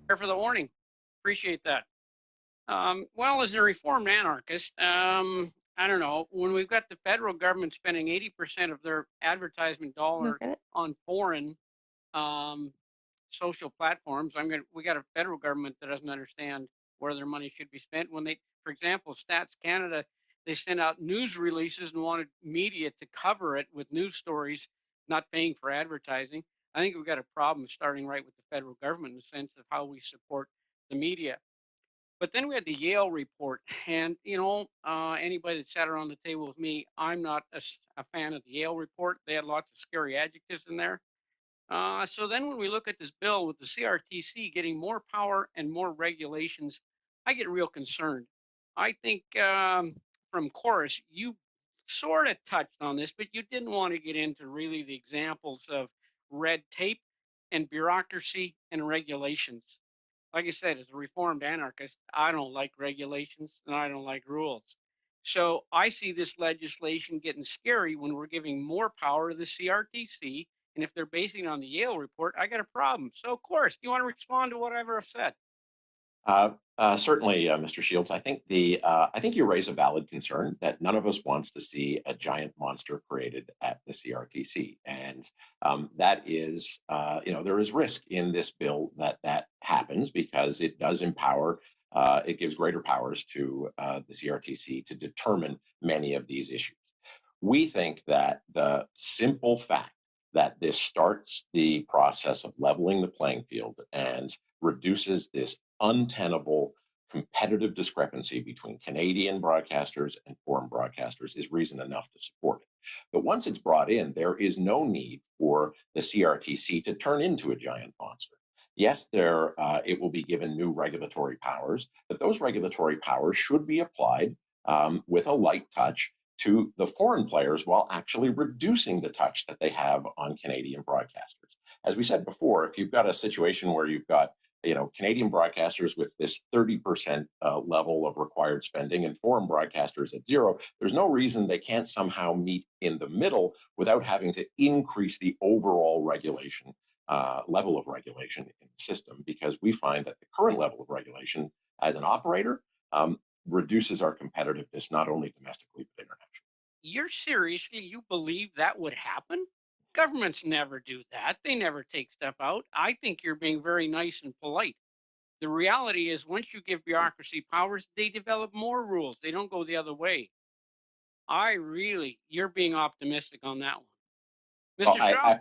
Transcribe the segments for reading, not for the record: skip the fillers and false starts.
For the warning. Appreciate that. Well, as a reformed anarchist, I don't know, when we've got the federal government spending 80% of their advertisement dollar on foreign social platforms, we got a federal government that doesn't understand where their money should be spent. When they, for example, Stats Canada, they sent out news releases and wanted media to cover it with news stories, not paying for advertising. I think we've got a problem starting right with the federal government in the sense of how we support the media. But then we had the Yale report, and anybody that sat around the table with me, I'm not a fan of the Yale report. They had lots of scary adjectives in there. So then when we look at this bill with the CRTC getting more power and more regulations, I get real concerned. I think from Chorus, you sort of touched on this, but you didn't want to get into really the examples of red tape and bureaucracy and regulations. Like I said, as a reformed anarchist, I don't like regulations and I don't like rules. So I see this legislation getting scary when we're giving more power to the CRTC. And if they're basing it on the Yale report, I got a problem. So, of course, do you want to respond to whatever I've said? Certainly, Mr. Shields. I think you raise a valid concern that none of us wants to see a giant monster created at the CRTC, and that is, there is risk in this bill that happens because it does empower. It gives greater powers to the CRTC to determine many of these issues. We think that the simple fact that this starts the process of leveling the playing field and reduces this untenable competitive discrepancy between Canadian broadcasters and foreign broadcasters is reason enough to support it. But once it's brought in, there is no need for the CRTC to turn into a giant monster. Yes, it will be given new regulatory powers, but those regulatory powers should be applied with a light touch to the foreign players while actually reducing the touch that they have on Canadian broadcasters. As we said before, if you've got a situation where you've got Canadian broadcasters with this 30% level of required spending and foreign broadcasters at zero, there's no reason they can't somehow meet in the middle without having to increase the overall regulation level of regulation in the system, because we find that the current level of regulation as an operator reduces our competitiveness, not only domestically, but internationally. You believe that would happen? Governments never do that. They never take stuff out. I think you're being very nice and polite. The reality is once you give bureaucracy powers, they develop more rules. They don't go the other way. You're being optimistic on that one. Mr. Shaw,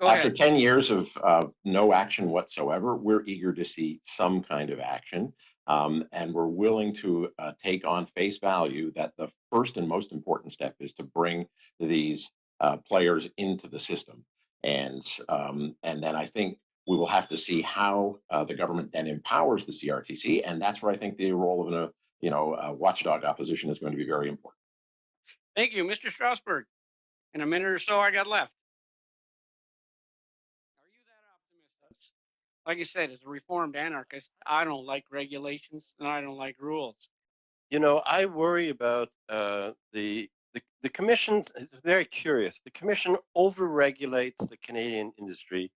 go ahead. After 10 years of no action whatsoever, we're eager to see some kind of action. And we're willing to take on face value that the first and most important step is to bring these players into the system. And then I think we will have to see how the government then empowers the CRTC. And that's where I think the role of a watchdog opposition is going to be very important. Thank you, Mr. Strasburg. In a minute or so I got left. Are you that optimistic? Like I said, as a reformed anarchist, I don't like regulations and I don't like rules. I worry about the Commission is very curious. The Commission overregulates the Canadian industry,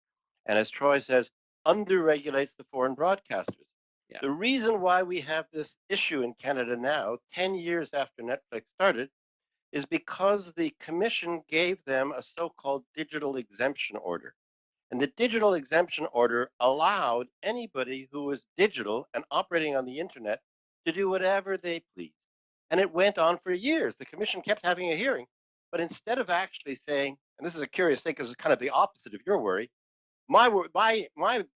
and as Troy says, underregulates the foreign broadcasters. Yeah. The reason why we have this issue in Canada now, 10 years after Netflix started, is because the Commission gave them a so-called digital exemption order. And the digital exemption order allowed anybody who was digital and operating on the internet to do whatever they pleased. And it went on for years. The Commission kept having a hearing, but instead of actually saying, and this is a curious thing because it's kind of the opposite of your worry, my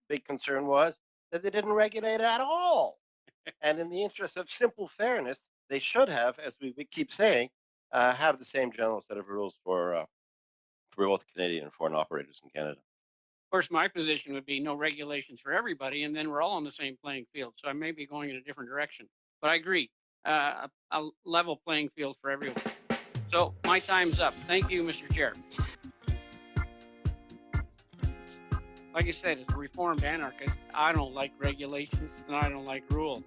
big concern was that they didn't regulate at all. And in the interest of simple fairness, they should have, as we keep saying, have the same general set of rules for both Canadian and foreign operators in Canada. Of course, my position would be no regulations for everybody, and then we're all on the same playing field. So I may be going in a different direction. But I agree, a level playing field for everyone. So my time's up. Thank you, Mr. Chair. Like I said, as a reformed anarchist, I don't like regulations and I don't like rules.